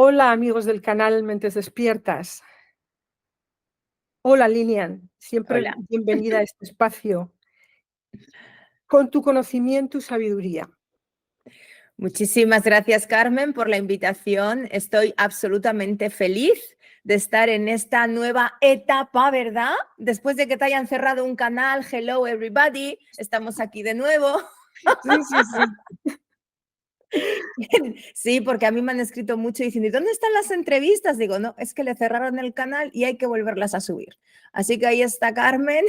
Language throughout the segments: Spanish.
Hola amigos del canal Mentes Despiertas. Hola Lilian, siempre Hola. bienvenida a este espacio con tu conocimiento y sabiduría. Muchísimas gracias, Carmen, por la invitación. Estoy absolutamente feliz de estar en esta nueva etapa, ¿verdad? Después de que te hayan cerrado un canal, hello everybody, estamos aquí de nuevo. Sí, sí, sí. Sí, porque a mí me han escrito mucho diciendo, ¿y dónde están las entrevistas? Digo, no, es que le cerraron el canal y hay que volverlas a subir. Así que ahí está Carmen,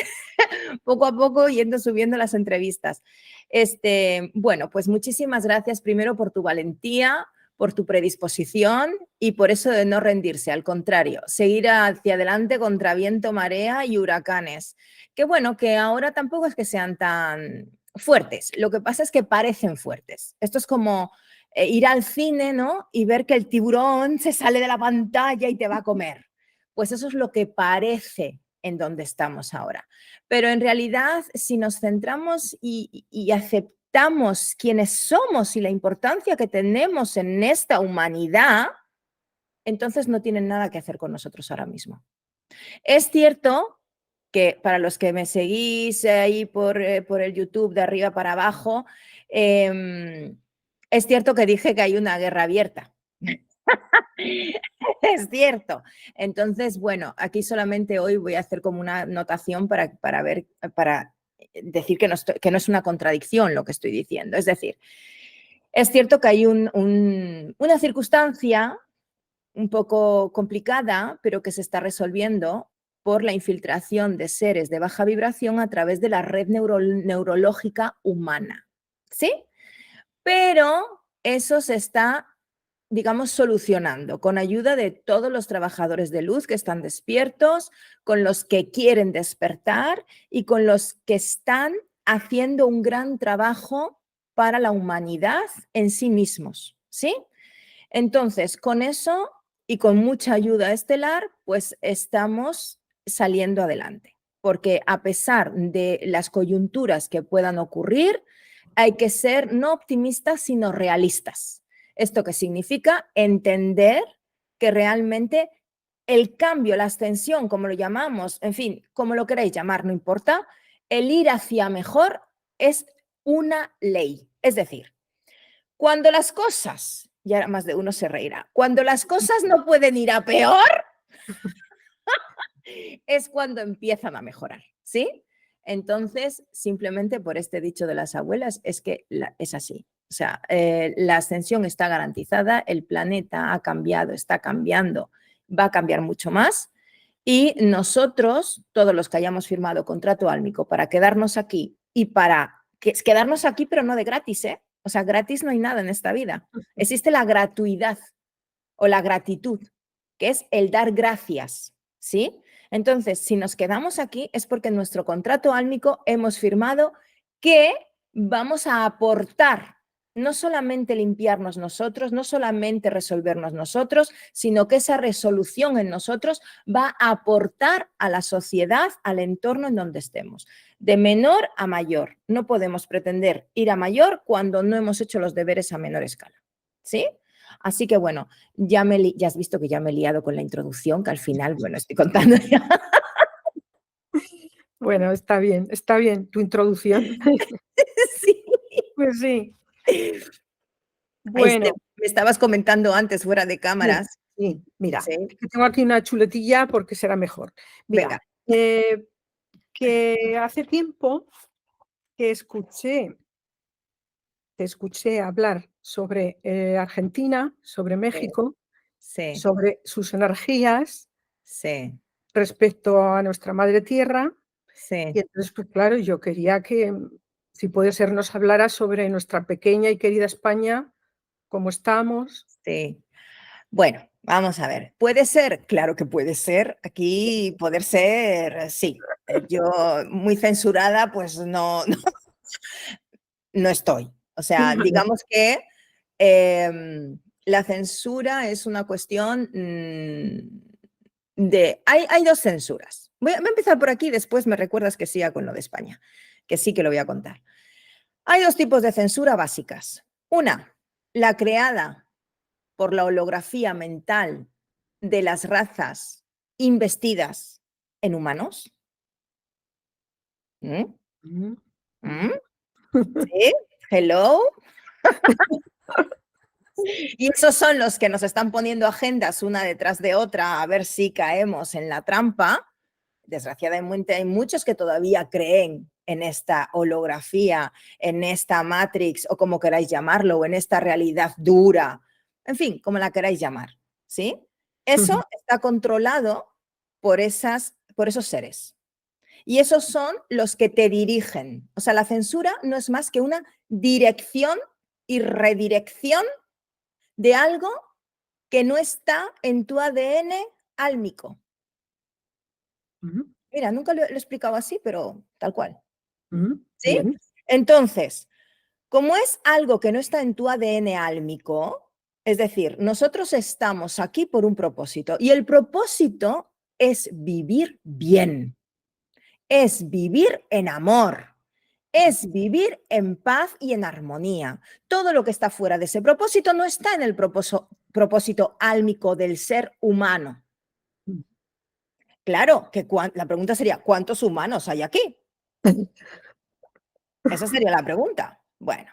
poco a poco yendo subiendo las entrevistas. Bueno, pues muchísimas gracias primero por tu valentía, por tu predisposición y por eso de no rendirse. Al contrario, seguir hacia adelante contra viento, marea y huracanes. Que bueno, que ahora tampoco es que sean tan fuertes. Lo que pasa es que parecen fuertes. Esto es como ir al cine, ¿no? Y ver que el tiburón se sale de la pantalla y te va a comer. Pues eso es lo que parece en donde estamos ahora. Pero en realidad, si nos centramos y aceptamos quiénes somos y la importancia que tenemos en esta humanidad, entonces no tienen nada que hacer con nosotros ahora mismo. Es cierto que para los que me seguís ahí por el YouTube de arriba para abajo, es cierto que dije que hay una guerra abierta. Es cierto. Entonces, bueno, aquí solamente hoy voy a hacer como una anotación para decir que no es una contradicción lo que estoy diciendo. Es decir, es cierto que hay una circunstancia un poco complicada, pero que se está resolviendo por la infiltración de seres de baja vibración a través de la red neurológica humana. ¿Sí? Pero eso se está, digamos, solucionando con ayuda de todos los trabajadores de luz que están despiertos, con los que quieren despertar y con los que están haciendo un gran trabajo para la humanidad en sí mismos, ¿sí? Entonces, con eso y con mucha ayuda estelar, pues estamos saliendo adelante, porque a pesar de las coyunturas que puedan ocurrir, hay que ser no optimistas, sino realistas. ¿Esto qué significa? Entender que realmente el cambio, la ascensión, como lo llamamos, en fin, como lo queráis llamar, no importa, el ir hacia mejor es una ley. Es decir, cuando las cosas, ya más de uno se reirá, cuando las cosas no pueden ir a peor, es cuando empiezan a mejorar, ¿sí? Entonces, simplemente por este dicho de las abuelas, es que es así. O sea, la ascensión está garantizada, el planeta ha cambiado, está cambiando, va a cambiar mucho más. Y nosotros, todos los que hayamos firmado contrato álmico para quedarnos aquí y para quedarnos aquí, pero no de gratis, ¿eh? O sea, gratis no hay nada en esta vida. Existe la gratuidad o la gratitud, que es el dar gracias, ¿sí? Entonces, si nos quedamos aquí es porque en nuestro contrato álmico hemos firmado que vamos a aportar, no solamente limpiarnos nosotros, no solamente resolvernos nosotros, sino que esa resolución en nosotros va a aportar a la sociedad, al entorno en donde estemos. De menor a mayor. No podemos pretender ir a mayor cuando no hemos hecho los deberes a menor escala, ¿sí? Así que bueno, ya has visto que ya me he liado con la introducción, que al final, bueno, estoy contando ya. Bueno, está bien tu introducción. Sí. Pues sí. Bueno, Me estabas comentando antes, fuera de sí, cámaras. sí, mira, Sí, es que tengo aquí una chuletilla porque será mejor. Mira, venga. eh, que hace tiempo que te escuché hablar sobre Argentina, sobre Sí, México, sí, sobre sus energías sí, respecto a nuestra madre tierra. Y sí, entonces, pues claro, yo quería que, si puede ser, nos hablara sobre nuestra pequeña y querida España, cómo estamos. sí. Bueno, vamos a ver. ¿Puede ser? Claro que puede ser. Aquí poder ser, sí. Yo muy censurada, pues no, no estoy. O sea, Vale. digamos que la censura es una cuestión de... Hay dos censuras. Voy a empezar por aquí, después me recuerdas que siga con lo de España, que sí que lo voy a contar. Hay dos tipos de censura básicas. Una, la creada por la holografía mental de las razas investidas en humanos? ¿Mm? Mm, ¿Mm? mm. ¿Sí? ¿Hello? Y esos son los que nos están poniendo agendas una detrás de otra a ver si caemos en la trampa. Desgraciadamente hay muchos que todavía creen en esta holografía, en esta Matrix o como queráis llamarlo, o en esta realidad dura, en fin, como la queráis llamar, ¿sí? Eso está controlado por esos seres. Y esos son los que te dirigen. O sea, la censura no es más que una dirección y redirección de algo que no está en tu ADN álmico. Mm, Mira, nunca lo he explicado así, pero tal cual. ¿Sí? bien. Entonces, como es algo que no está en tu ADN álmico, es decir, nosotros estamos aquí por un propósito y el propósito es vivir bien, es vivir en amor, es vivir en paz y en armonía. Todo lo que está fuera de ese propósito no está en el propósito álmico del ser humano. Mm. Claro, que la pregunta sería, ¿cuántos humanos hay aquí? Esa sería la pregunta. Bueno,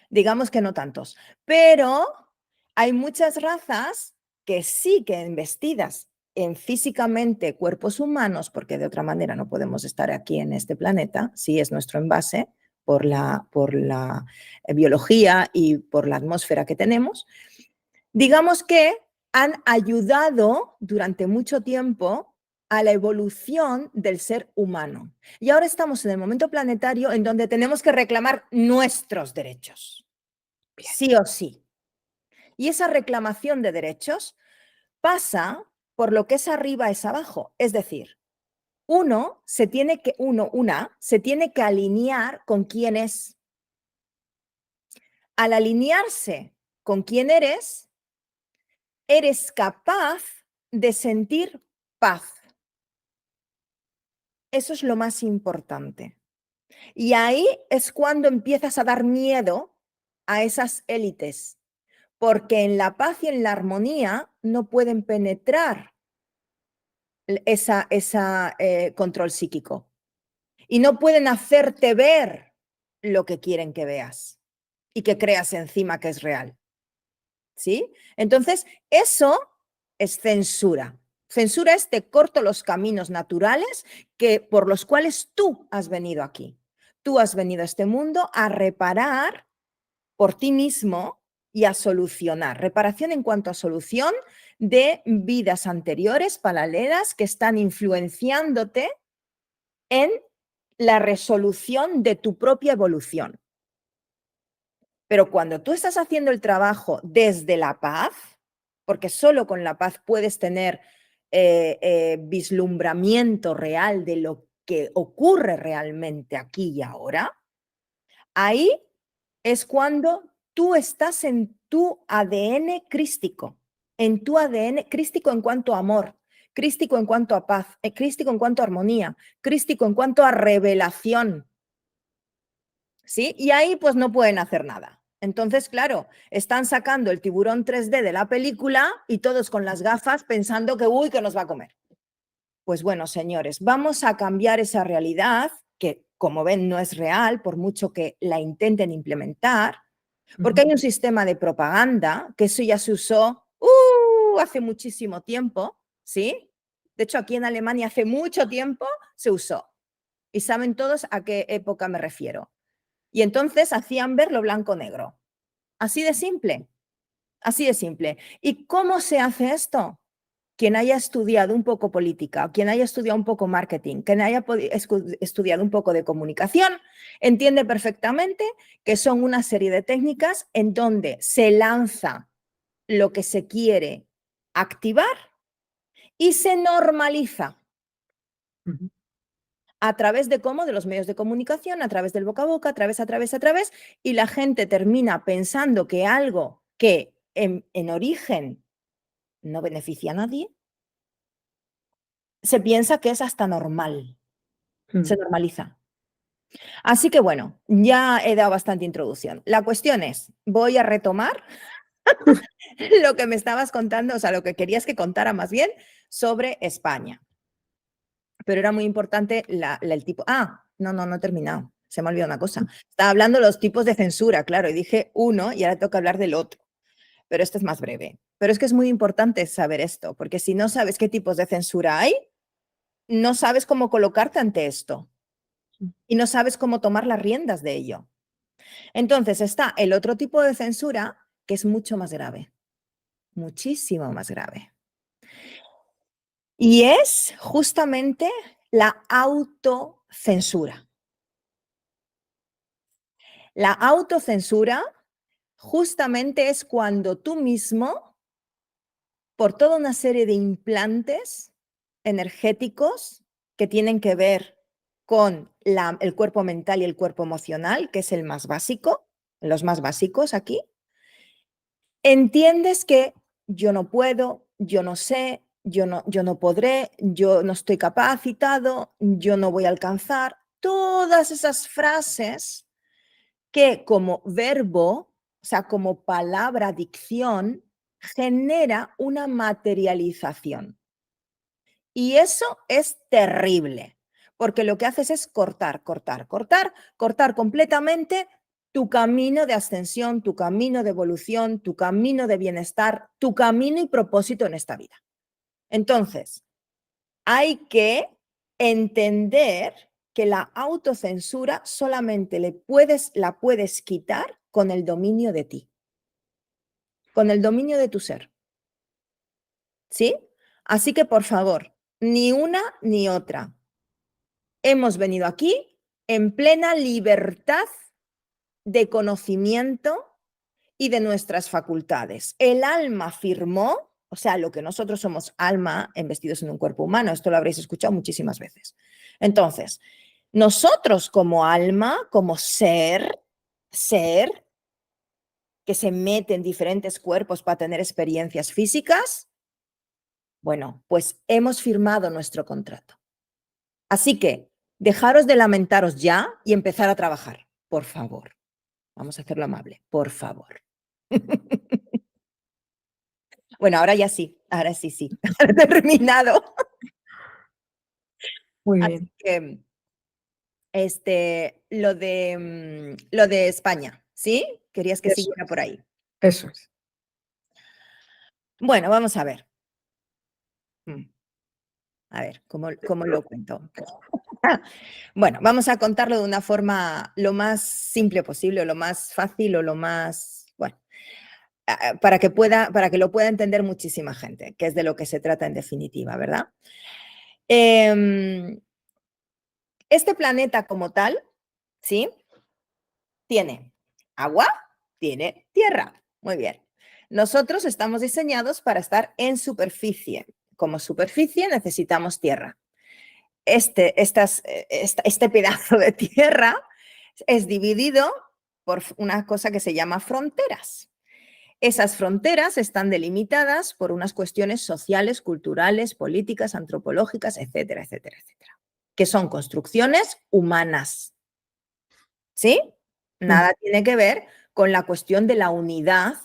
digamos que no tantos, pero hay muchas razas que sí que investidas en físicamente cuerpos humanos, porque de otra manera no podemos estar aquí en este planeta, si es nuestro envase por la biología y por la atmósfera que tenemos, digamos que han ayudado durante mucho tiempo a la evolución del ser humano. Y ahora estamos en el momento planetario en donde tenemos que reclamar nuestros derechos, Bien. sí o sí. Y esa reclamación de derechos pasa por lo que es arriba es abajo. Es decir, una se tiene que alinear con quién es. Al alinearse con quién eres capaz de sentir paz. Eso es lo más importante. Y ahí es cuando empiezas a dar miedo a esas élites, porque en la paz y en la armonía no pueden penetrar ese control psíquico y no pueden hacerte ver lo que quieren que veas y que creas encima que es real. ¿Sí? Entonces, eso es censura. Censura es te corto los caminos naturales por los cuales tú has venido aquí. Tú has venido a este mundo a reparar por ti mismo y a solucionar. Reparación en cuanto a solución de vidas anteriores, paralelas, que están influenciándote en la resolución de tu propia evolución. Pero cuando tú estás haciendo el trabajo desde la paz, porque solo con la paz puedes tener vislumbramiento real de lo que ocurre realmente aquí y ahora, ahí es cuando tú estás en tu ADN crístico, en tu ADN crístico en cuanto a amor, crístico en cuanto a paz, crístico en cuanto a armonía, crístico en cuanto a revelación. ¿Sí? Y ahí pues no pueden hacer nada. Entonces, claro, están sacando el tiburón 3D de la película y todos con las gafas pensando que, uy, que nos va a comer. Pues bueno, señores, vamos a cambiar esa realidad que, como ven, no es real, por mucho que la intenten implementar, porque hay un sistema de propaganda, que eso ya se usó hace muchísimo tiempo, ¿sí? De hecho, aquí en Alemania hace mucho tiempo se usó. Y saben todos a qué época me refiero. Y entonces hacían ver lo blanco-negro. Así de simple, así de simple. ¿Y cómo se hace esto? Quien haya estudiado un poco política, quien haya estudiado un poco marketing, quien haya estudiado un poco de comunicación, entiende perfectamente que son una serie de técnicas en donde se lanza lo que se quiere activar y se normaliza. ¿A través de cómo? De los medios de comunicación, a través del boca a boca, a través, y la gente termina pensando que algo que en origen no beneficia a nadie, se piensa que es hasta normal, se normaliza. Así que bueno, ya he dado bastante introducción. La cuestión es, voy a retomar lo que me estabas contando, o sea, lo que querías que contara más bien sobre España. Pero era muy importante el tipo. Ah, no he terminado. Se me ha olvidado una cosa. Estaba hablando de los tipos de censura, claro, y dije uno y ahora tengo que hablar del otro. Pero este es más breve. Pero es que es muy importante saber esto, porque si no sabes qué tipos de censura hay, no sabes cómo colocarte ante esto y no sabes cómo tomar las riendas de ello. Entonces está el otro tipo de censura que es mucho más grave, muchísimo más grave. Y es justamente la autocensura. La autocensura justamente es cuando tú mismo, por toda una serie de implantes energéticos que tienen que ver con el cuerpo mental y el cuerpo emocional, que es el más básico, los más básicos aquí, entiendes que yo no puedo, yo no sé, yo no podré, yo no estoy capacitado, yo no voy a alcanzar. Todas esas frases que como verbo, o sea, como palabra, dicción, genera una materialización. Y eso es terrible, porque lo que haces es cortar completamente tu camino de ascensión, tu camino de evolución, tu camino de bienestar, tu camino y propósito en esta vida. Entonces, hay que entender que la autocensura solamente la puedes quitar con el dominio de ti, con el dominio de tu ser. ¿Sí? Así que, por favor, ni una ni otra. Hemos venido aquí en plena libertad de conocimiento y de nuestras facultades. El alma firmó, o sea, lo que nosotros somos alma embestidos en un cuerpo humano, esto lo habréis escuchado muchísimas veces. Entonces, nosotros como alma, como ser que se mete en diferentes cuerpos para tener experiencias físicas, bueno, pues hemos firmado nuestro contrato. Así que dejaros de lamentaros ya y empezar a trabajar, por favor. Vamos a hacerlo amable, por favor. Bueno, ahora ya sí, ahora sí, he terminado. Muy Así bien. que lo de España, ¿sí? Querías que Eso siguiera por ahí. Eso es. Bueno, vamos a ver. A ver, ¿cómo lo cuento? Bueno, vamos a contarlo de una forma lo más simple posible, o lo más fácil, o lo más, bueno, para que lo pueda entender muchísima gente, que es de lo que se trata en definitiva, ¿verdad? Este planeta como tal, ¿sí? Tiene agua, tiene tierra. Muy bien. Nosotros estamos diseñados para estar en superficie. Como superficie necesitamos tierra. Este pedazo de tierra es dividido por una cosa que se llama fronteras. Esas fronteras están delimitadas por unas cuestiones sociales, culturales, políticas, antropológicas, etcétera, etcétera, etcétera, que son construcciones humanas. ¿Sí? Nada tiene que ver con la cuestión de la unidad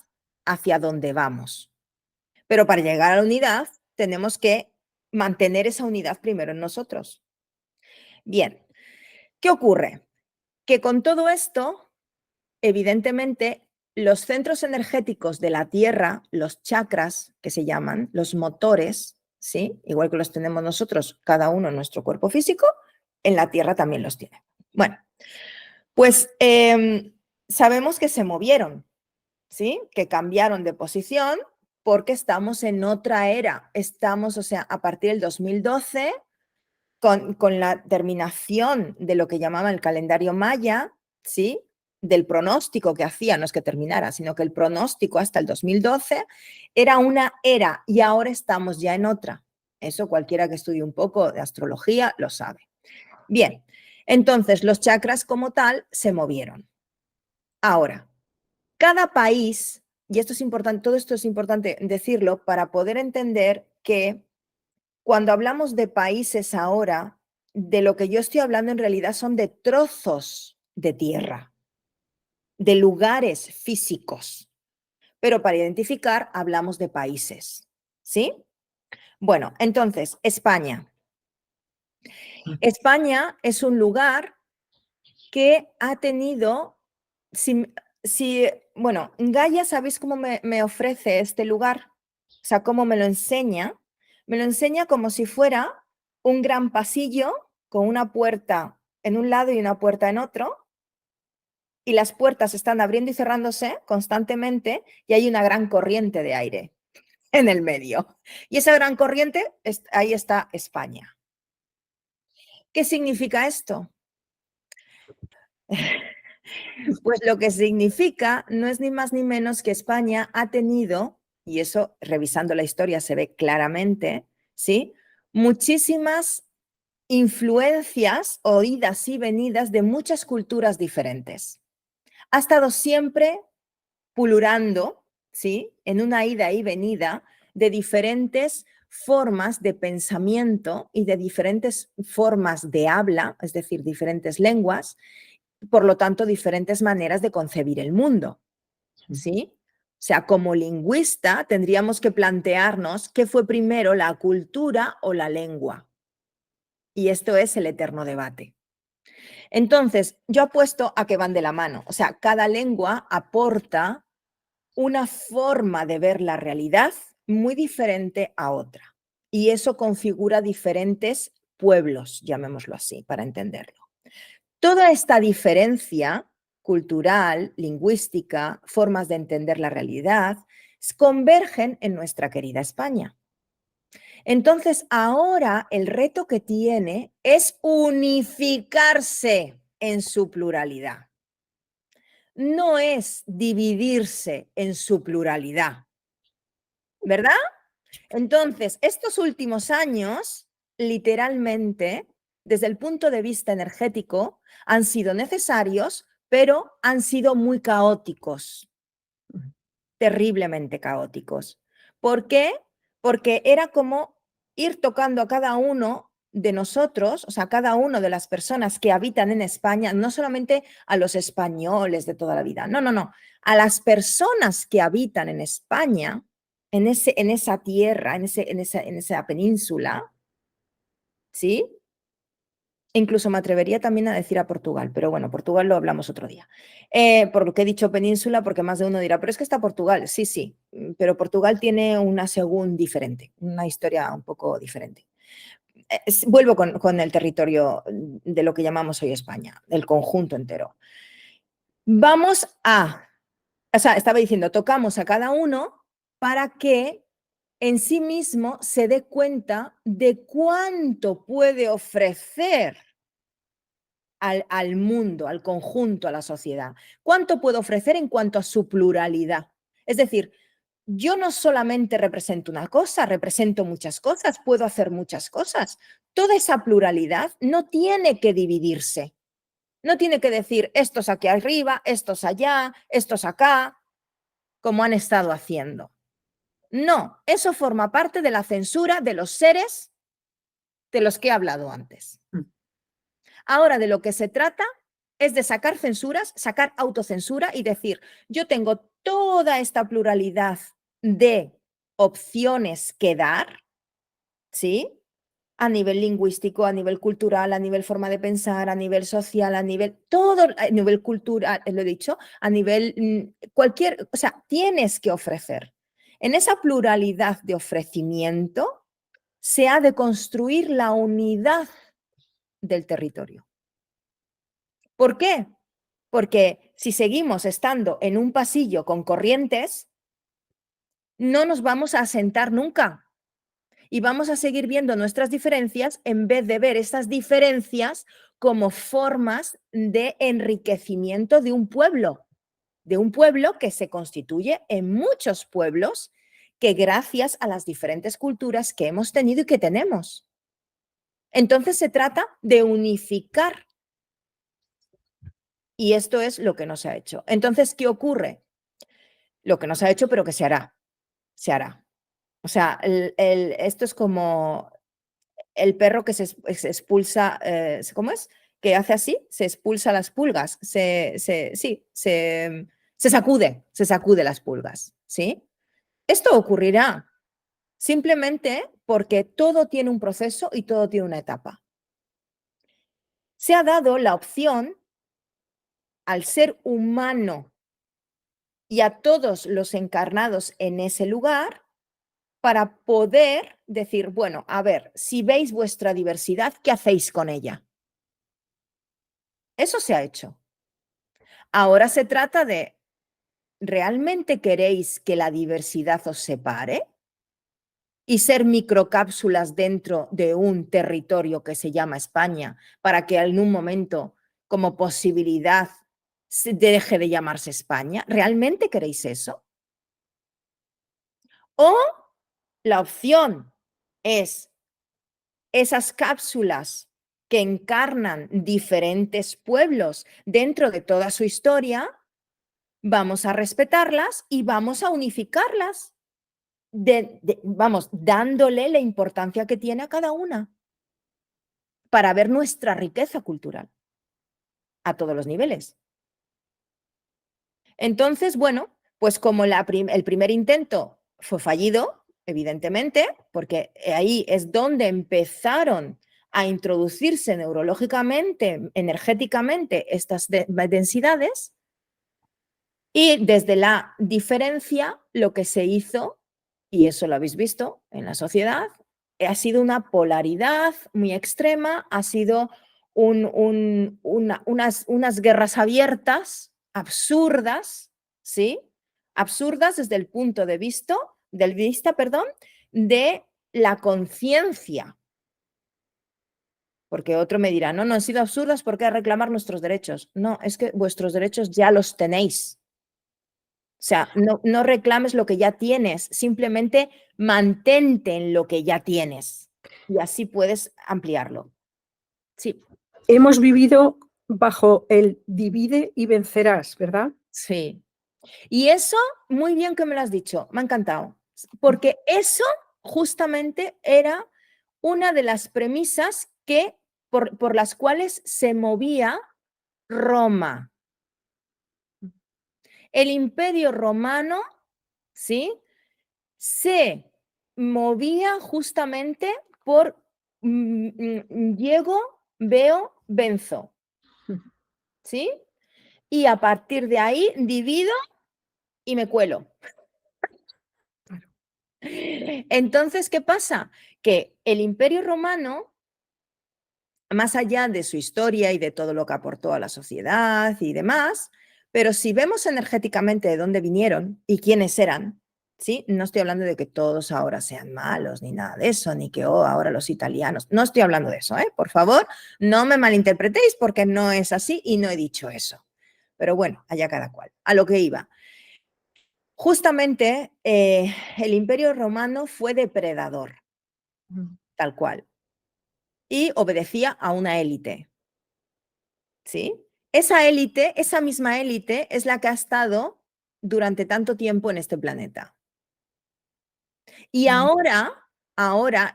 hacia donde vamos. Pero para llegar a la unidad tenemos que mantener esa unidad primero en nosotros. Bien, ¿qué ocurre? Que con todo esto, evidentemente, los centros energéticos de la Tierra, los chakras que se llaman, los motores, ¿sí? Igual que los tenemos nosotros, cada uno en nuestro cuerpo físico, en la Tierra también los tiene. Bueno, pues sabemos que se movieron, ¿sí? Que cambiaron de posición porque estamos en otra era. Estamos, o sea, a partir del 2012, con la terminación de lo que llamaban el calendario maya, ¿sí? Del pronóstico que hacía, no es que terminara, sino que el pronóstico hasta el 2012 era una era y ahora estamos ya en otra. Eso cualquiera que estudie un poco de astrología lo sabe. Bien, entonces los chakras como tal se movieron. Ahora, cada país, y esto es importante, todo esto es importante decirlo para poder entender que cuando hablamos de países ahora, de lo que yo estoy hablando en realidad son de trozos de tierra, de lugares físicos. pero para identificar hablamos de países, ¿sí? Bueno, entonces, España. España es un lugar que ha tenido, bueno, Gaia, ¿sabéis cómo me ofrece este lugar? O sea, cómo me lo enseña. Me lo enseña como si fuera un gran pasillo con una puerta en un lado y una puerta en otro, y las puertas están abriendo y cerrándose constantemente y hay una gran corriente de aire en el medio. Y esa gran corriente, ahí está España. ¿Qué significa esto? Pues lo que significa no es ni más ni menos que España ha tenido, y eso revisando la historia se ve claramente, ¿sí? Muchísimas influencias o idas y venidas de muchas culturas diferentes. Ha estado siempre pululando, ¿sí? En una ida y venida de diferentes formas de pensamiento y de diferentes formas de habla, es decir, diferentes lenguas, por lo tanto, diferentes maneras de concebir el mundo, ¿sí? O sea, como lingüista tendríamos que plantearnos qué fue primero, la cultura o la lengua. Y esto es el eterno debate. Entonces, yo apuesto a que van de la mano. O sea, cada lengua aporta una forma de ver la realidad muy diferente a otra. Y eso configura diferentes pueblos, llamémoslo así, para entenderlo. Toda esta diferencia cultural, lingüística, formas de entender la realidad, convergen en nuestra querida España. Entonces, ahora el reto que tiene es unificarse en su pluralidad. No es dividirse en su pluralidad, ¿verdad? Entonces, estos últimos años, literalmente, desde el punto de vista energético, han sido necesarios, pero han sido muy caóticos, terriblemente caóticos. ¿Por qué? Porque era como ir tocando a cada uno de nosotros, o sea, cada uno de las personas que habitan en España, no solamente a los españoles de toda la vida, no, no, no, a las personas que habitan en España, en esa tierra, en esa península, ¿sí? Incluso me atrevería también a decir a Portugal, pero bueno, Portugal lo hablamos otro día. Por lo que he dicho península, porque más de uno dirá, pero es que está Portugal. Sí, sí, pero Portugal tiene una según diferente, una historia un poco diferente. Vuelvo con el territorio de lo que llamamos hoy España, el conjunto entero. Vamos a, o sea, estaba diciendo, tocamos a cada uno para que en sí mismo se dé cuenta de cuánto puede ofrecer al mundo, al conjunto, a la sociedad. ¿Cuánto puedo ofrecer en cuanto a su pluralidad? Es decir, yo no solamente represento una cosa, represento muchas cosas, puedo hacer muchas cosas. Toda esa pluralidad no tiene que dividirse. No tiene que decir estos aquí arriba, estos allá, estos acá, como han estado haciendo. No, eso forma parte de la censura de los seres de los que he hablado antes. Ahora de lo que se trata es de sacar censuras, sacar autocensura y decir, yo tengo toda esta pluralidad de opciones que dar, ¿sí? A nivel lingüístico, a nivel cultural, a nivel forma de pensar, a nivel social, a nivel, todo, a nivel cultural, lo he dicho, a nivel cualquier, o sea, tienes que ofrecer. En esa pluralidad de ofrecimiento se ha de construir la unidad del territorio. ¿Por qué? Porque si seguimos estando en un pasillo con corrientes, no nos vamos a asentar nunca. Y vamos a seguir viendo nuestras diferencias en vez de ver esas diferencias como formas de enriquecimiento de un pueblo que se constituye en muchos pueblos que gracias a las diferentes culturas que hemos tenido y que tenemos. Entonces se trata de unificar. Y esto es lo que no se ha hecho. Entonces, ¿qué ocurre? Lo que no se ha hecho, pero que se hará. Se hará. O sea, esto es como el perro que se expulsa, ¿cómo es? Que hace así, se expulsa las pulgas, se sacude las pulgas. ¿sí? Esto ocurrirá simplemente porque todo tiene un proceso y todo tiene una etapa. Se ha dado la opción al ser humano y a todos los encarnados en ese lugar para poder decir, bueno, a ver, si veis vuestra diversidad, ¿qué hacéis con ella? Eso se ha hecho. Ahora se trata de, ¿realmente queréis que la diversidad os separe? Y ser microcápsulas dentro de un territorio que se llama España, para que en un momento, como posibilidad, se deje de llamarse España. ¿Realmente queréis eso? O la opción es esas cápsulas que encarnan diferentes pueblos dentro de toda su historia, vamos a respetarlas y vamos a unificarlas, vamos, dándole la importancia que tiene a cada una para ver nuestra riqueza cultural a todos los niveles. Entonces, bueno, pues como el primer intento fue fallido, evidentemente, porque ahí es donde empezaron a introducirse neurológicamente, energéticamente, estas densidades, y desde la diferencia lo que se hizo, y eso lo habéis visto en la sociedad, ha sido una polaridad muy extrema, ha sido unas guerras abiertas, absurdas, ¿sí? Absurdas desde el punto de vista, perdón, de la conciencia. Porque otro me dirá, no, no han sido absurdas porque reclamar nuestros derechos. No, es que vuestros derechos ya los tenéis. O sea, no reclames lo que ya tienes, simplemente mantente en lo que ya tienes y así puedes ampliarlo. Sí. Hemos vivido bajo el divide y vencerás, ¿verdad? Sí. Y eso, muy bien que me lo has dicho, me ha encantado, porque eso justamente era una de las premisas por las cuales se movía Roma. El Imperio Romano, ¿sí? Se movía justamente por llego, veo, venzo, ¿sí? Y a partir de ahí divido y me cuelo. Entonces, ¿qué pasa? Que el Imperio Romano, más allá de su historia y de todo lo que aportó a la sociedad y demás, pero si vemos energéticamente de dónde vinieron y quiénes eran, ¿sí? No estoy hablando de que todos ahora sean malos, ni nada de eso, ni que ahora los italianos. No estoy hablando de eso, ¿eh? Por favor, no me malinterpretéis porque no es así y no he dicho eso. Pero bueno, allá cada cual. A lo que iba. Justamente el Imperio Romano fue depredador, tal cual, y obedecía a una élite, ¿sí? Esa élite, esa misma élite es la que ha estado durante tanto tiempo en este planeta. Y ahora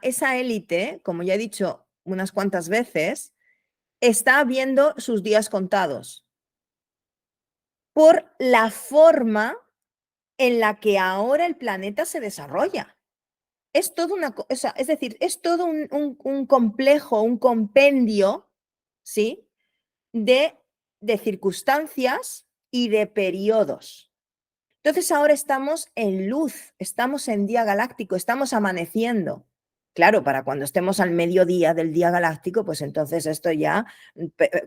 esa élite, como ya he dicho unas cuantas veces, está viendo sus días contados por la forma en la que ahora el planeta se desarrolla. Es todo es decir, es todo un complejo, un compendio, ¿sí? De circunstancias y de periodos. Entonces ahora estamos en luz, estamos en día galáctico, estamos amaneciendo. Claro, para cuando estemos al mediodía del día galáctico, pues entonces esto ya,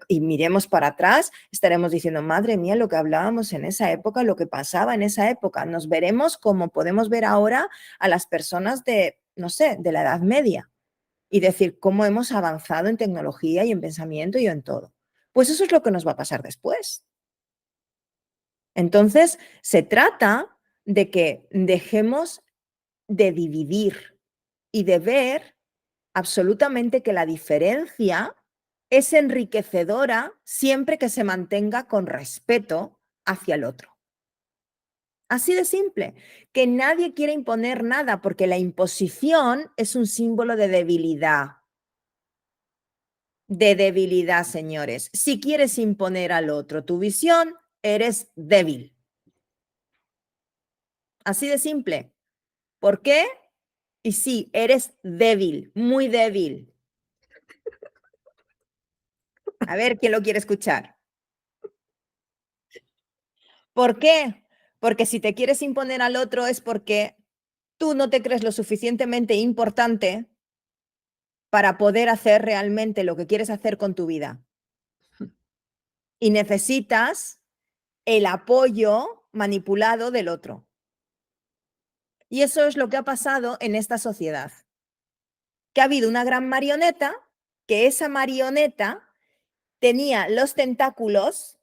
y miremos para atrás, estaremos diciendo, madre mía, lo que hablábamos en esa época, lo que pasaba en esa época. Nos veremos como podemos ver ahora a las personas de, no sé, de la Edad Media y decir cómo hemos avanzado en tecnología y en pensamiento y en todo. Pues eso es lo que nos va a pasar después. Entonces, se trata de que dejemos de dividir y de ver absolutamente que la diferencia es enriquecedora siempre que se mantenga con respeto hacia el otro. Así de simple, que nadie quiere imponer nada porque la imposición es un símbolo de debilidad. De debilidad, señores. Si quieres imponer al otro tu visión, eres débil. Así de simple. ¿Por qué? Y sí, eres débil, muy débil. A ver, ¿quién lo quiere escuchar? ¿Por qué? Porque si te quieres imponer al otro es porque tú no te crees lo suficientemente importante para poder hacer realmente lo que quieres hacer con tu vida. Y necesitas el apoyo manipulado del otro. Y eso es lo que ha pasado en esta sociedad. Que ha habido una gran marioneta, que esa marioneta tenía los tentáculos,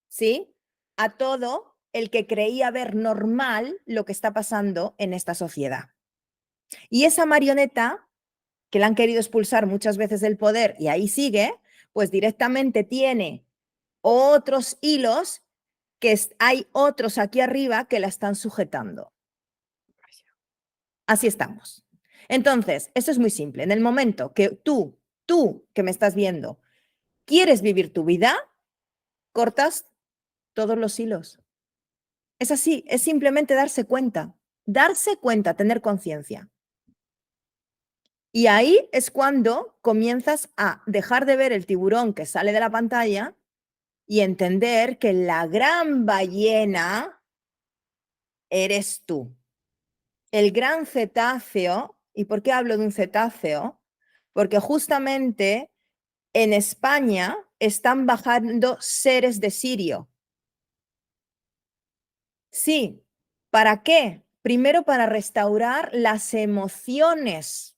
¿sí? A todo el que creía ver normal lo que está pasando en esta sociedad. Y esa marioneta, que la han querido expulsar muchas veces del poder y ahí sigue, pues directamente tiene otros hilos que hay otros aquí arriba que la están sujetando. Así estamos. Entonces, esto es muy simple. En el momento que tú que me estás viendo, quieres vivir tu vida, cortas todos los hilos. Es así, es simplemente darse cuenta, tener conciencia. Y ahí es cuando comienzas a dejar de ver el tiburón que sale de la pantalla y entender que la gran ballena eres tú. El gran cetáceo, ¿y por qué hablo de un cetáceo? Porque justamente en España están bajando seres de Sirio. Sí, ¿para qué? Primero para restaurar las emociones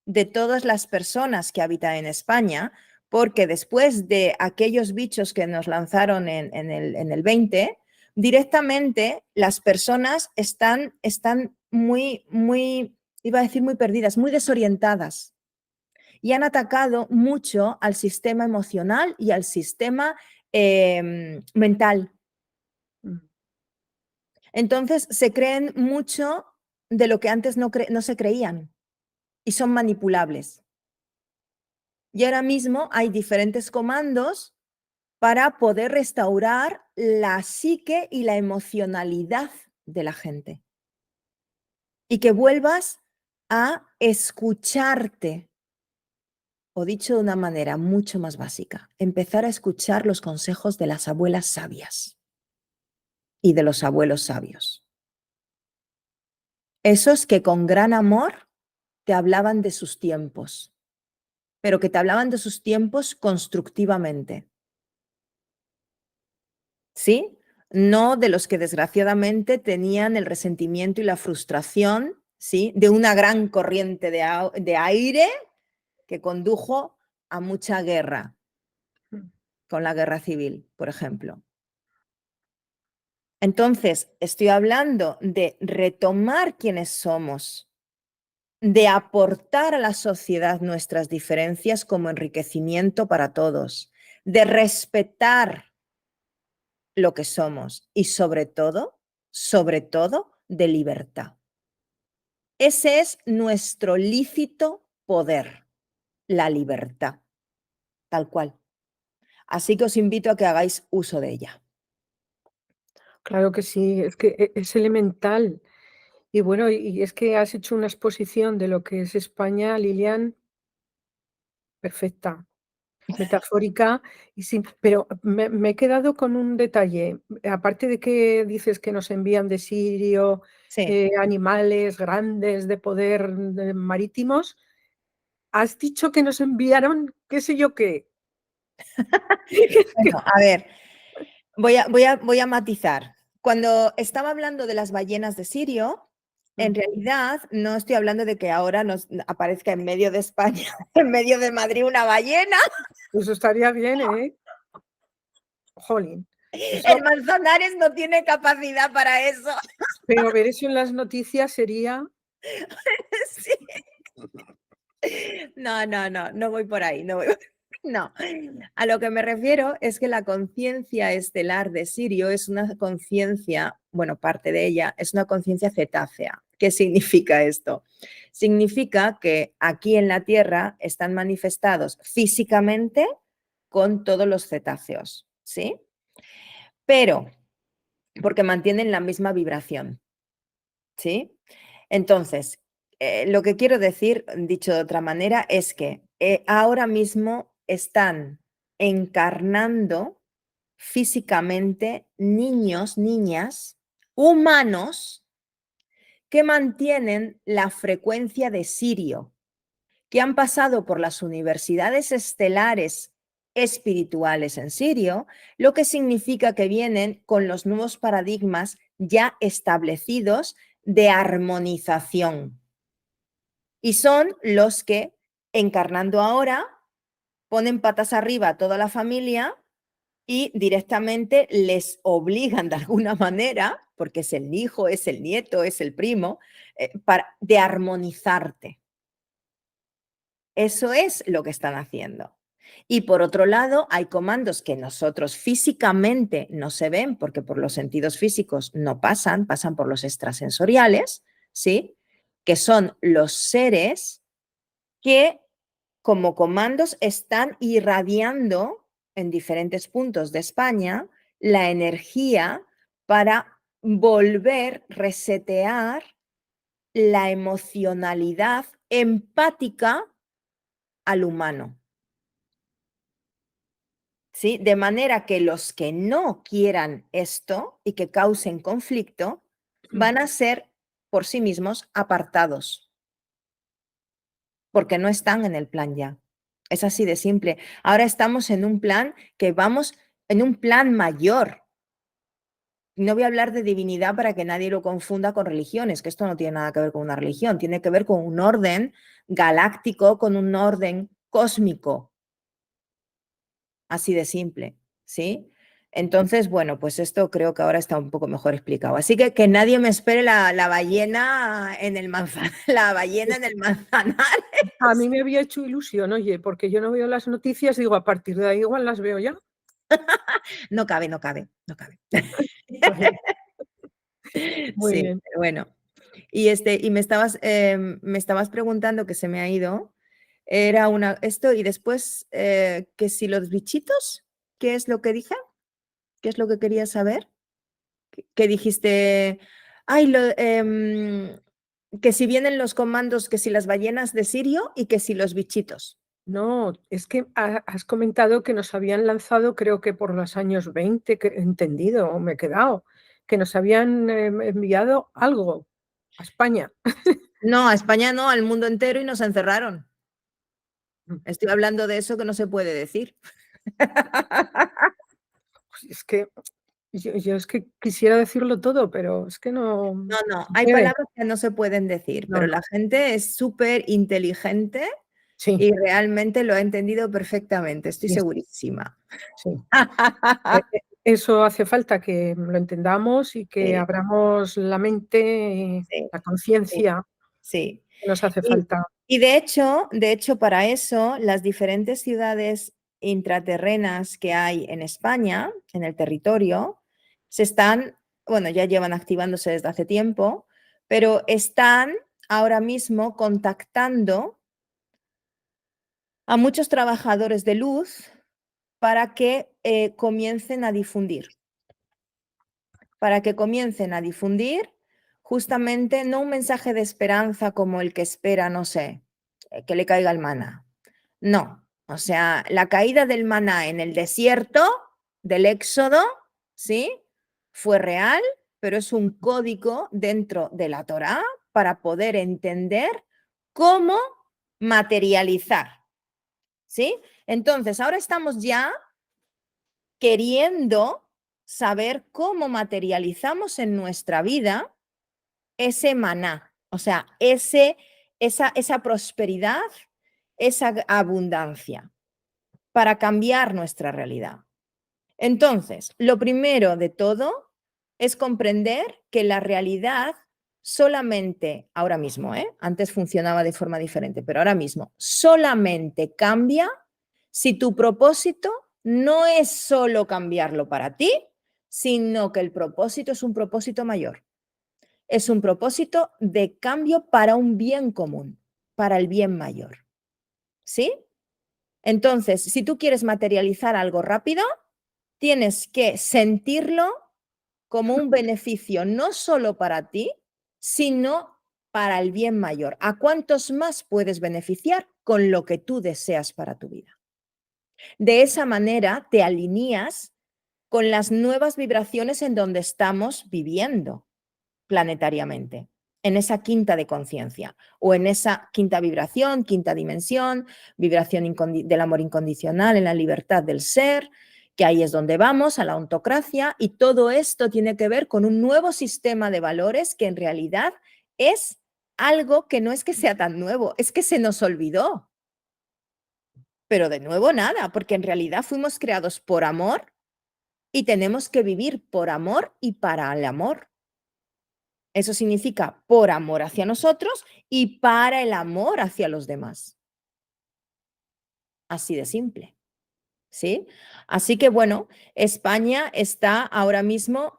de todas las personas que habitan en España, porque después de aquellos bichos que nos lanzaron en el 20, directamente las personas están muy, iba a decir muy perdidas, muy desorientadas. Y han atacado mucho al sistema emocional y al sistema mental. Entonces se creen mucho de lo que antes no se creían y son manipulables. Y ahora mismo hay diferentes comandos para poder restaurar la psique y la emocionalidad de la gente. Y que vuelvas a escucharte. O dicho de una manera mucho más básica, empezar a escuchar los consejos de las abuelas sabias y de los abuelos sabios. Esos que con gran amor te hablaban de sus tiempos, pero que te hablaban de sus tiempos constructivamente. ¿Sí? No de los que desgraciadamente tenían el resentimiento y la frustración, ¿sí? De una gran corriente de aire que condujo a mucha guerra, con la guerra civil, por ejemplo. Entonces, estoy hablando de retomar quiénes somos, de aportar a la sociedad nuestras diferencias como enriquecimiento para todos, de respetar lo que somos y sobre todo, de libertad. Ese es nuestro lícito poder, la libertad, tal cual. Así que os invito a que hagáis uso de ella. Claro que sí, es que es elemental. Y bueno, y es que has hecho una exposición de lo que es España, Lilian, perfecta, metafórica, y sí, pero me he quedado con un detalle. Aparte de que dices que nos envían de Sirio Sí. animales grandes de poder marítimos, has dicho que nos enviaron qué sé yo qué. Bueno, a ver, voy a matizar. Cuando estaba hablando de las ballenas de Sirio, en realidad no estoy hablando de que ahora nos aparezca en medio de España, en medio de Madrid, una ballena. Eso estaría bien, ¿eh? Jolín. El Eso, Manzanares no tiene capacidad para eso. pero ver eso en las noticias sería. Sí. No voy por ahí, no. A lo que me refiero es que la conciencia estelar de Sirio es una conciencia, bueno, parte de ella, es una conciencia cetácea. ¿Qué significa esto? Significa que aquí en la Tierra están manifestados físicamente con todos los cetáceos, ¿sí? Pero porque mantienen la misma vibración. ¿sí? Entonces, lo que quiero decir, dicho de otra manera, es que ahora mismo están encarnando físicamente niños, niñas, humanos que mantienen la frecuencia de Sirio, que han pasado por las universidades estelares espirituales en Sirio, lo que significa que vienen con los nuevos paradigmas ya establecidos de armonización. Y son los que, encarnando ahora, ponen patas arriba a toda la familia y directamente les obligan de alguna manera, porque es el hijo, es el nieto, es el primo, de armonizarte. Eso es lo que están haciendo. Y por otro lado, hay comandos que nosotros físicamente no se ven, porque por los sentidos físicos no pasan, pasan por los extrasensoriales, ¿sí? Que son los seres que como comandos están irradiando en diferentes puntos de España la energía para volver, resetear la emocionalidad empática al humano. ¿Sí? De manera que los que no quieran esto y que causen conflicto van a ser por sí mismos apartados, porque no están en el plan ya. Es así de simple. Ahora estamos en un plan que vamos en un plan mayor. No voy a hablar de divinidad para que nadie lo confunda con religiones, que esto no tiene nada que ver con una religión, tiene que ver con un orden galáctico, con un orden cósmico. Así de simple, ¿sí? Entonces, bueno, pues esto creo que ahora está un poco mejor explicado. Así que nadie me espere la ballena en el la ballena en el Manzanares. A mí me había hecho ilusión, oye, porque yo no veo las noticias, digo, a partir de ahí igual las veo ya. No cabe, no cabe, no cabe. Vale, muy Sí, bien. pero bueno. Y me estabas preguntando que se me ha ido. Era esto, y después que si los bichitos, ¿qué es lo que dije? ¿Qué es lo que querías saber? Que dijiste, ay, que si vienen los comandos, que si las ballenas de Sirio y que si los bichitos. No, es que has comentado que nos habían lanzado, creo que por los años 20, que he entendido, o me he quedado, que nos habían enviado algo a España. No, a España no, al mundo entero y nos encerraron. Estoy hablando de eso que no se puede decir. Pues es que yo es que quisiera decirlo todo, pero es que no No, no, no hay puede. palabras que no se pueden decir, No, pero no. la gente es súper inteligente Sí, y realmente lo ha entendido perfectamente, estoy sí, segurísima. sí. Eso hace falta que lo entendamos y que Sí, abramos la mente, sí, la sí, conciencia sí. que nos hace Y, falta. y de hecho, para eso, las diferentes ciudades intraterrenas que hay en España, en el territorio, se están, bueno, ya llevan activándose desde hace tiempo, pero están ahora mismo contactando a muchos trabajadores de luz para que comiencen a difundir, justamente no un mensaje de esperanza como el que espera, no sé, que le caiga el maná. No, o sea, la caída del maná en el desierto del Éxodo, ¿sí? Fue real, pero es un código dentro de la Torá para poder entender cómo materializar, ¿sí? Entonces, ahora estamos ya queriendo saber cómo materializamos en nuestra vida ese maná, o sea, esa prosperidad, esa abundancia, para cambiar nuestra realidad. Entonces, lo primero de todo es comprender que la realidad solamente, ahora mismo, antes funcionaba de forma diferente, pero ahora mismo, solamente cambia si tu propósito no es solo cambiarlo para ti, sino que el propósito es un propósito mayor. Es un propósito de cambio para un bien común, para el bien mayor. ¿Sí? Entonces, si tú quieres materializar algo rápido, tienes que sentirlo como un beneficio no solo para ti, sino para el bien mayor. ¿A cuántos más puedes beneficiar con lo que tú deseas para tu vida? De esa manera te alineas con las nuevas vibraciones en donde estamos viviendo planetariamente, en esa quinta de conciencia o en esa quinta vibración, quinta dimensión, vibración del amor incondicional, en la libertad del ser, que ahí es donde vamos, a la ontocracia, y todo esto tiene que ver con un nuevo sistema de valores que en realidad es algo que no es que sea tan nuevo, es que se nos olvidó. Pero de nuevo nada, porque en realidad fuimos creados por amor y tenemos que vivir por amor y para el amor. Eso significa por amor hacia nosotros y para el amor hacia los demás. Así de simple, ¿sí? Así que bueno, España está ahora mismo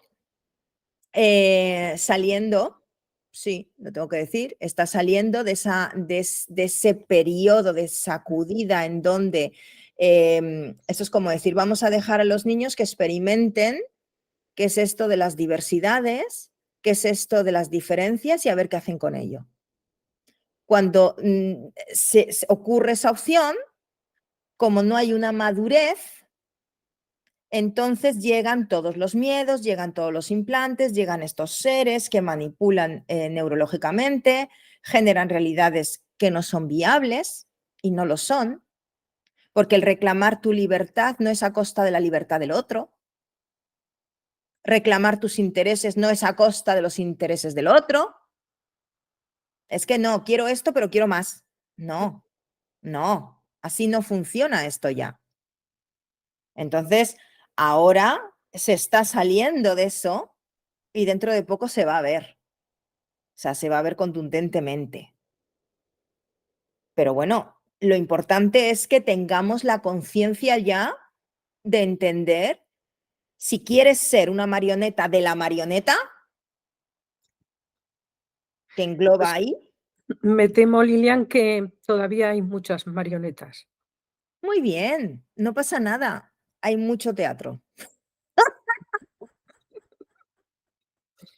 saliendo, sí, lo tengo que decir, está saliendo de ese periodo de sacudida en donde esto es como decir, vamos a dejar a los niños que experimenten qué es esto de las diversidades, qué es esto de las diferencias y a ver qué hacen con ello. Cuando se ocurre esa opción, como no hay una madurez, entonces llegan todos los miedos, llegan todos los implantes, llegan estos seres que manipulan neurológicamente, generan realidades que no son viables y no lo son, porque el reclamar tu libertad no es a costa de la libertad del otro. Reclamar tus intereses no es a costa de los intereses del otro. Es que no, quiero esto, pero quiero más. No, no, así no funciona esto ya. Entonces, ahora se está saliendo de eso y dentro de poco se va a ver. O sea, se va a ver contundentemente. Pero bueno, lo importante es que tengamos la conciencia ya de entender si quieres ser una marioneta de la marioneta que engloba Pues ahí. me temo, Lilian, que todavía hay muchas marionetas. Muy bien, no pasa nada. Hay mucho teatro.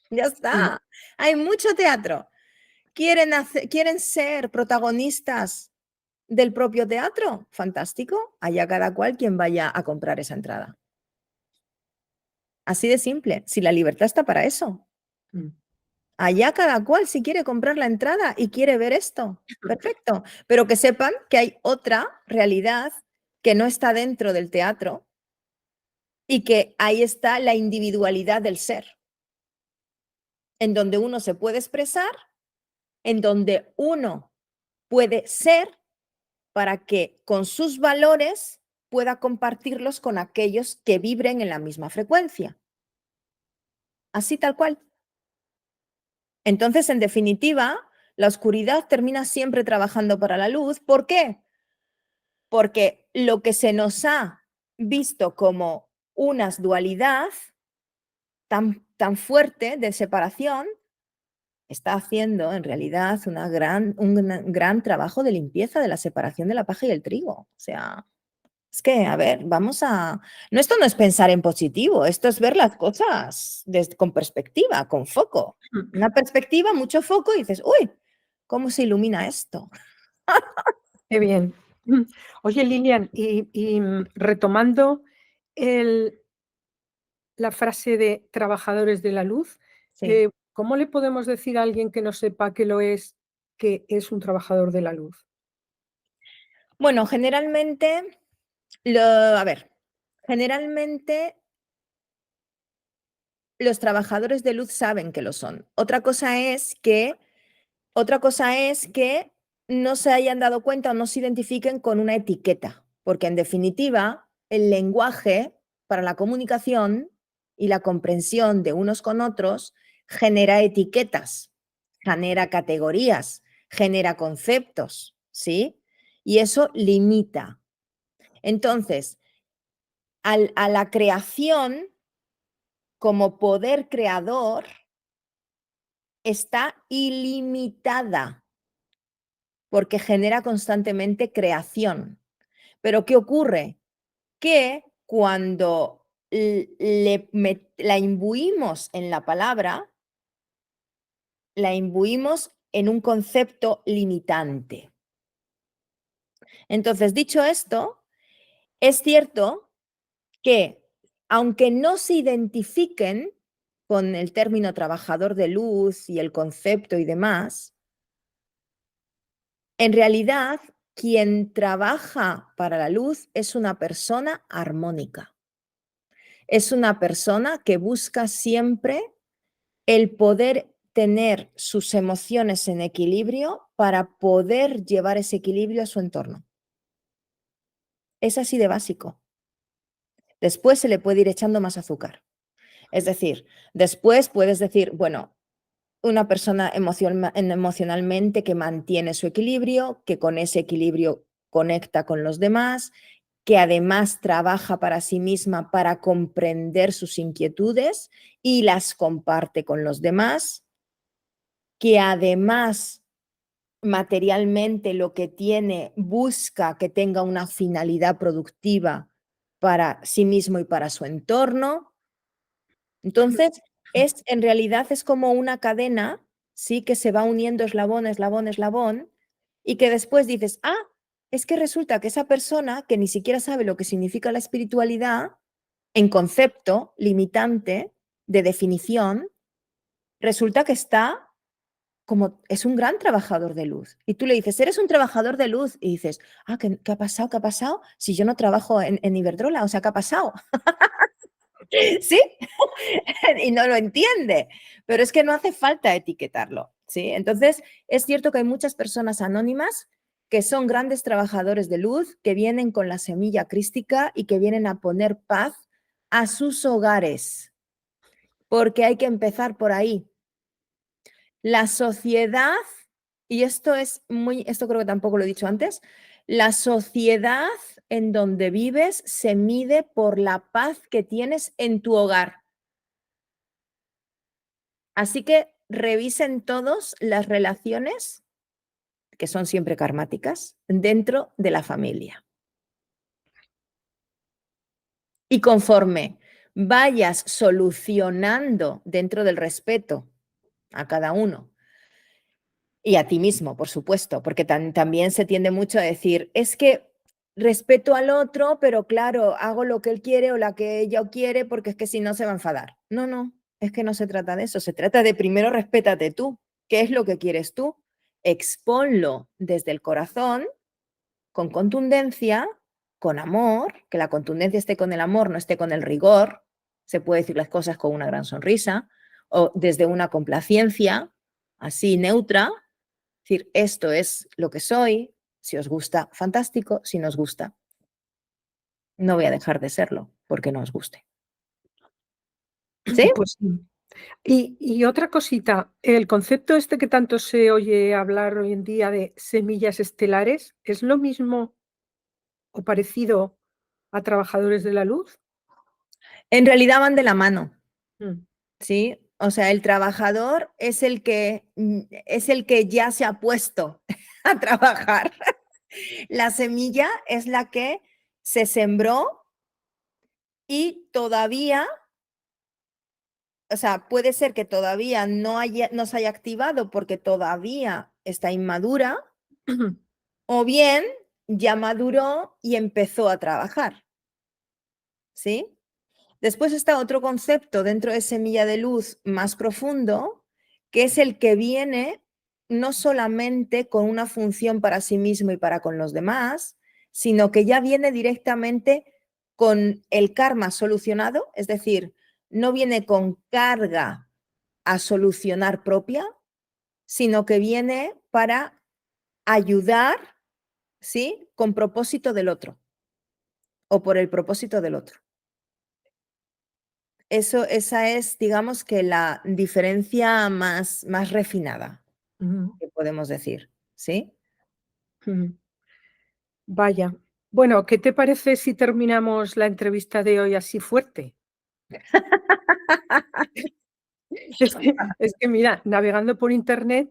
Ya Mm, está. Hay mucho teatro. ¿Quieren ser protagonistas del propio teatro? Fantástico. Allá cada cual quien vaya a comprar esa entrada. Así de simple. Si la libertad está para eso. mm. Allá cada cual si quiere comprar la entrada y quiere ver esto. Perfecto. Pero que sepan que hay otra realidad que no está dentro del teatro y que ahí está la individualidad del ser, en donde uno se puede expresar, en donde uno puede ser para que con sus valores pueda compartirlos con aquellos que vibren en la misma frecuencia. Así tal cual. Entonces, en definitiva, la oscuridad termina siempre trabajando para la luz. ¿Por qué? Porque lo que se nos ha visto como una dualidad tan fuerte de separación está haciendo en realidad un gran trabajo de limpieza de la separación de la paja y el trigo. O sea, es que, a ver, vamos a... No, esto no es pensar en positivo, esto es ver las cosas con perspectiva, con foco. Una perspectiva, mucho foco y dices, uy, ¿cómo se ilumina esto? Qué bien. Oye, Lilian, retomando el la frase de trabajadores de la luz, Sí. ¿cómo le podemos decir a alguien que no sepa que es un trabajador de la luz? Bueno, generalmente, a ver, generalmente los trabajadores de luz saben que lo son. Otra cosa es que no se hayan dado cuenta o no se identifiquen con una etiqueta, porque en definitiva el lenguaje para la comunicación y la comprensión de unos con otros genera etiquetas, genera categorías, genera conceptos, ¿sí? Y eso limita. Entonces, a la creación como poder creador está ilimitada porque genera constantemente creación. Pero ¿qué ocurre? Que cuando la imbuimos en la palabra, la imbuimos en un concepto limitante. Entonces, dicho esto, es cierto que, aunque no se identifiquen con el término trabajador de luz y el concepto y demás, en realidad quien trabaja para la luz es una persona armónica. Es una persona que busca siempre el poder tener sus emociones en equilibrio para poder llevar ese equilibrio a su entorno. Es así de básico. Después se le puede ir echando más azúcar. Es decir, después puedes decir, bueno, una persona emocionalmente que mantiene su equilibrio, que con ese equilibrio conecta con los demás, que además trabaja para sí misma para comprender sus inquietudes y las comparte con los demás, que además materialmente lo que tiene busca que tenga una finalidad productiva para sí mismo y para su entorno. Entonces, en realidad es como una cadena, ¿sí? Que se va uniendo eslabón, eslabón, eslabón, y que después dices, ah, es que resulta que esa persona que ni siquiera sabe lo que significa la espiritualidad, en concepto limitante de definición, resulta que está como, es un gran trabajador de luz. Y tú le dices, eres un trabajador de luz, y dices, ah, ¿qué ha pasado? ¿Qué ha pasado? Si yo no trabajo en Iberdrola, o sea, ¿qué ha pasado? ¿Sí? Y no lo entiende, pero es que no hace falta etiquetarlo, ¿sí? Entonces, es cierto que hay muchas personas anónimas que son grandes trabajadores de luz, que vienen con la semilla crística y que vienen a poner paz a sus hogares, porque hay que empezar por ahí. La sociedad, y esto creo que tampoco lo he dicho antes, la sociedad en donde vives se mide por la paz que tienes en tu hogar. Así que revisen todos las relaciones, que son siempre karmáticas, dentro de la familia. Y conforme vayas solucionando dentro del respeto a cada uno y a ti mismo, por supuesto, porque también se tiende mucho a decir, es que respeto al otro, pero claro, hago lo que él quiere o la que ella quiere porque es que si no se va a enfadar. No, no, es que no se trata de eso, se trata de primero respétate tú. ¿Qué es lo que quieres tú? Exponlo desde el corazón, con contundencia, con amor, que la contundencia esté con el amor, no esté con el rigor. Se puede decir las cosas con una gran sonrisa o desde una complacencia, así neutra. Es decir, esto es lo que soy. Si os gusta, fantástico. Si no os gusta, no voy a dejar de serlo porque no os guste. ¿Sí? Pues sí. Y otra cosita, el concepto este que tanto se oye hablar hoy en día de semillas estelares, ¿es lo mismo o parecido a trabajadores de la luz? En realidad van de la mano. Mm. ¿Sí? O sea, el trabajador es es el que ya se ha puesto a trabajar. La semilla es la que se sembró y todavía, o sea, puede ser que todavía no se haya activado porque todavía está inmadura, o bien ya maduró y empezó a trabajar. ¿Sí? Después está otro concepto dentro de semilla de luz más profundo, que es el que viene no solamente con una función para sí mismo y para con los demás, sino que ya viene directamente con el karma solucionado, es decir, no viene con carga a solucionar propia, sino que viene para ayudar, ¿sí? Con propósito del otro o por el propósito del otro. Esa es, digamos que la diferencia más refinada Ujú, que podemos decir, ¿sí? ujú. Vaya. Bueno, ¿qué te parece si terminamos la entrevista de hoy así fuerte? Es que mira, navegando por internet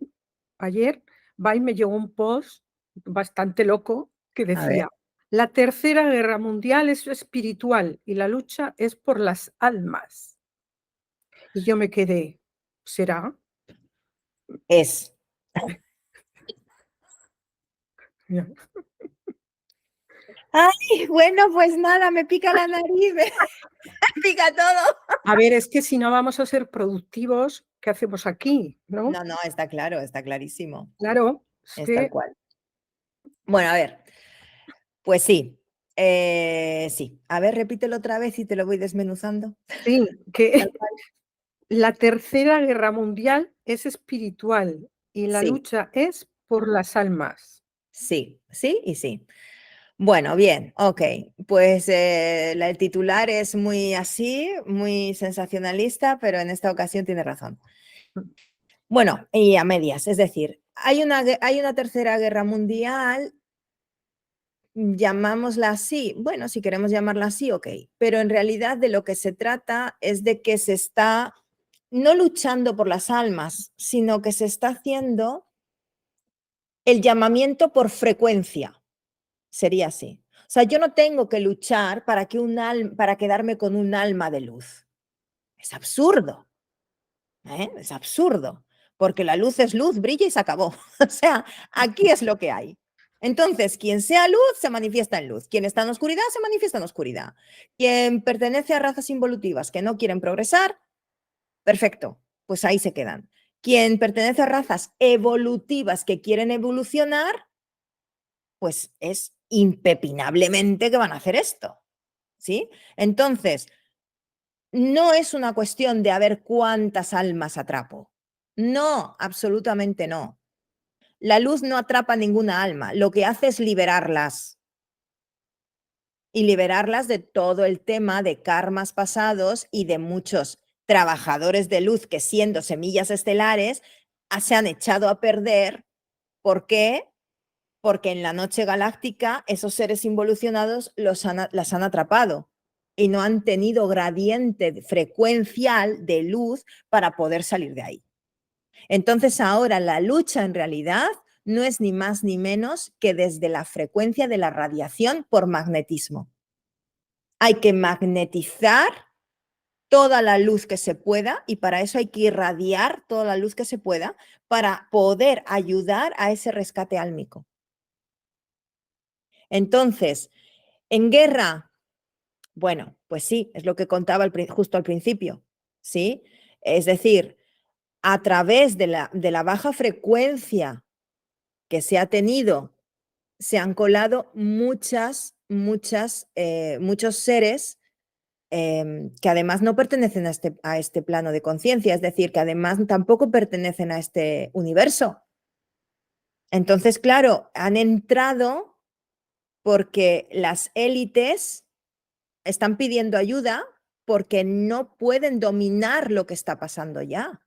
ayer, va y me llegó un post bastante loco que A ver, decía: "La tercera guerra mundial es espiritual y la lucha es por las almas". Y yo me quedé, ¿será? Es. Ya. Ay, bueno, pues nada, me pica la nariz, me pica todo. A ver, es que si no vamos a ser productivos, ¿qué hacemos aquí? ¿No? No, no, está claro, está clarísimo. Claro, es Es tal que cual. Bueno, a ver, pues sí. Sí. A ver, repítelo otra vez y te lo voy desmenuzando. sí, Tal que cual. la Tercera Guerra Mundial es espiritual y la Sí, lucha es por las almas. sí, sí y sí. Bueno, bien, ok. Pues el titular es muy así, muy sensacionalista, pero en esta ocasión tiene razón. Bueno, y a medias, es decir, hay una tercera guerra mundial, llamámosla así, bueno, si queremos llamarla así, ok, pero en realidad de lo que se trata es de que se está no luchando por las almas, sino que se está haciendo el llamamiento por frecuencia. Sería así. O sea, yo no tengo que luchar para, para quedarme con un alma de luz. Es absurdo, ¿eh? Es absurdo, porque la luz es luz, brilla y se acabó. O sea, aquí es lo que hay. Entonces, quien sea luz se manifiesta en luz. Quien está en oscuridad se manifiesta en oscuridad. Quien pertenece a razas involutivas que no quieren progresar, perfecto, pues ahí se quedan. Quien pertenece a razas evolutivas que quieren evolucionar, pues es impepinablemente que van a hacer esto, ¿sí? Entonces, no es una cuestión de a ver cuántas almas atrapo. No, absolutamente no. La luz no atrapa ninguna alma, lo que hace es liberarlas y liberarlas de todo el tema de karmas pasados y de muchos trabajadores de luz que siendo semillas estelares se han echado a perder. ¿Por qué? Porque en la noche galáctica esos seres involucionados las han atrapado y no han tenido gradiente frecuencial de luz para poder salir de ahí. Entonces ahora la lucha en realidad no es ni más ni menos que desde la frecuencia de la radiación por magnetismo. Hay que magnetizar toda la luz que se pueda y para eso hay que irradiar toda la luz que se pueda para poder ayudar a ese rescate álmico. Entonces, en guerra, bueno, pues sí, es lo que contaba justo al principio, ¿sí? Es decir, a través de la baja frecuencia que se ha tenido, se han colado muchos seres que además no pertenecen a este plano de conciencia, es decir, que además tampoco pertenecen a este universo. Entonces, claro, han entrado porque las élites están pidiendo ayuda porque no pueden dominar lo que está pasando ya.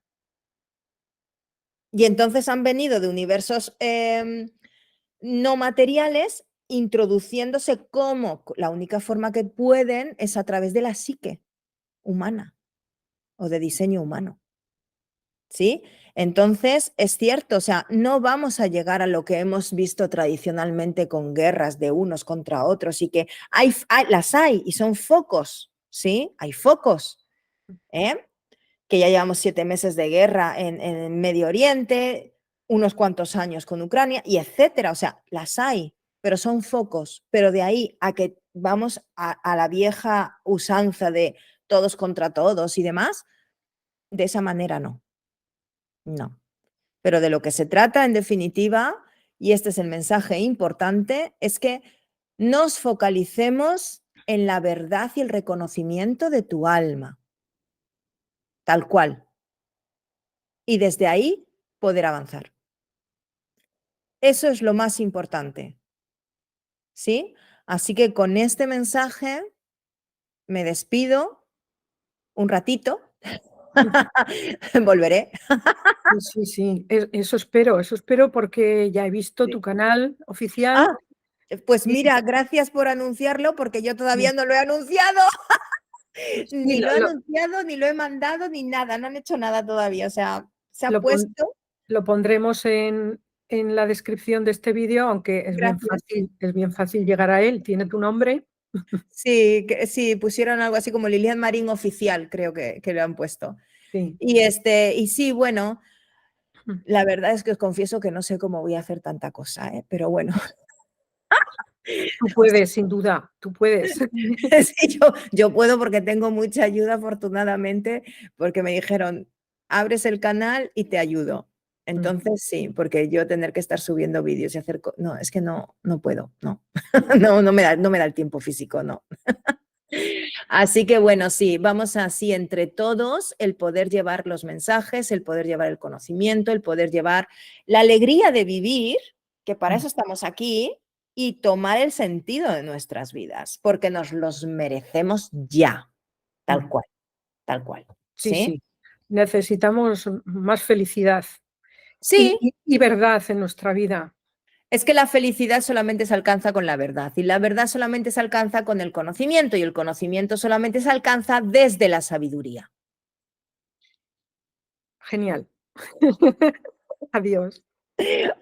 Y entonces han venido de universos no materiales, introduciéndose como la única forma que pueden es a través de la psique humana o de diseño humano. ¿Sí? Entonces, es cierto, o sea, no vamos a llegar a lo que hemos visto tradicionalmente con guerras de unos contra otros y que las hay y son focos, ¿sí? Hay focos, ¿eh? Que ya llevamos 7 meses de guerra en Medio Oriente, unos cuantos años con Ucrania y etcétera, o sea, las hay, pero son focos, pero de ahí a que vamos a la vieja usanza de todos contra todos y demás, de esa manera no, no. Pero de lo que se trata, en definitiva, y este es el mensaje importante, es que nos focalicemos en la verdad y el reconocimiento de tu alma, tal cual. Y desde ahí poder avanzar. Eso es lo más importante. ¿Sí? Así que con este mensaje me despido un ratito. Volveré. Sí, sí, sí, eso espero porque ya he visto Sí. tu canal oficial Ah, pues y mira, gracias por anunciarlo porque yo todavía sí, no lo he anunciado. sí, Ni lo he anunciado, ni lo he mandado, ni nada. No han hecho nada todavía. O sea, se ha lo pon puesto. lo pondremos en la descripción de este vídeo, aunque Gracias. es bien fácil llegar a él, tiene tu nombre. Sí, sí, pusieron algo así como Lilian Marín oficial, creo que lo han puesto. Sí, Y sí, bueno. La verdad es que os confieso que no sé cómo voy a hacer tanta cosa, pero bueno. Tú puedes, sin duda, tú puedes. Sí, yo puedo porque tengo mucha ayuda, afortunadamente, porque me dijeron, abres el canal y te ayudo. Entonces sí, porque yo tener que estar subiendo vídeos y hacer... No, es que no puedo, no. No me da el tiempo físico, no. Así que bueno, sí, vamos así entre todos el poder llevar los mensajes, el poder llevar el conocimiento, el poder llevar la alegría de vivir, que para eso estamos aquí, y tomar el sentido de nuestras vidas, porque nos los merecemos ya, tal cual, tal cual. Sí, ¿Sí? sí. Necesitamos más felicidad Sí, y verdad en nuestra vida. es que la felicidad solamente se alcanza con la verdad y la verdad solamente se alcanza con el conocimiento y el conocimiento solamente se alcanza desde la sabiduría. Genial. Adiós.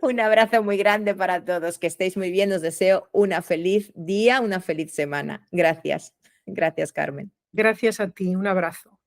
Un abrazo muy grande para todos, que estéis muy bien, os deseo una feliz día, una feliz semana. Gracias, gracias Carmen. Gracias a ti. Un abrazo.